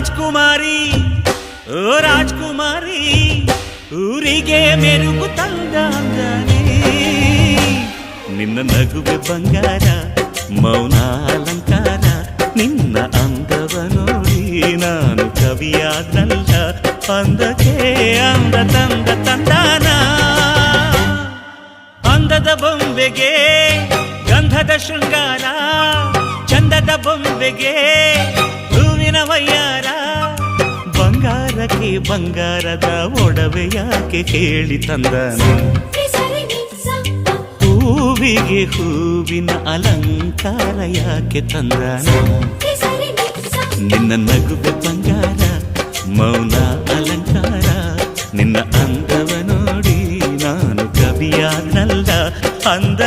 ರಾಜ್ಕುಮಾರಿ ಓ ರಾಜ್ಕುಮಾರಿ ಊರಿಗೆ ಮೆರುಗು ತಂದಾಂಗನೇ ನಿನ್ನ ನಗುವೆ ಬಂಗಾರ ಮೌನ ಅಲಂಕಾರ ನಿನ್ನ ಅಂದವ ನೋಡಿ ನಾನು ಕವಿಯಾದಲ್ಲ ಅಂದಕ್ಕೆ ಅಂದ ತಂದ ತಂದಾನ ಅಂದದ ಬೊಂಬೆಗೆ ಗಂಧದ ಶೃಂಗಾರ ಚಂದದ ಬೊಂಬೆಗೆ ಹೂವಿನ ವಯ್ಯಾರ ಬಂಗಾರಕ್ಕೆ ಬಂಗಾರದ ಒಡವೆ ಯಾಕೆ ಕೇಳಿ ತಂದನು ಹೂವಿಗೆ ಹೂವಿನ ಅಲಂಕಾರ ಯಾಕೆ ತಂದನು ನಿನ್ನ ನಗುವೆ ಬಂಗಾರ ಮೌನ ಅಲಂಕಾರ ನಿನ್ನ ಅಂದವ ನೋಡಿ ನಾನು ಕವಿಯಾದಲ್ಲ ಅಂದ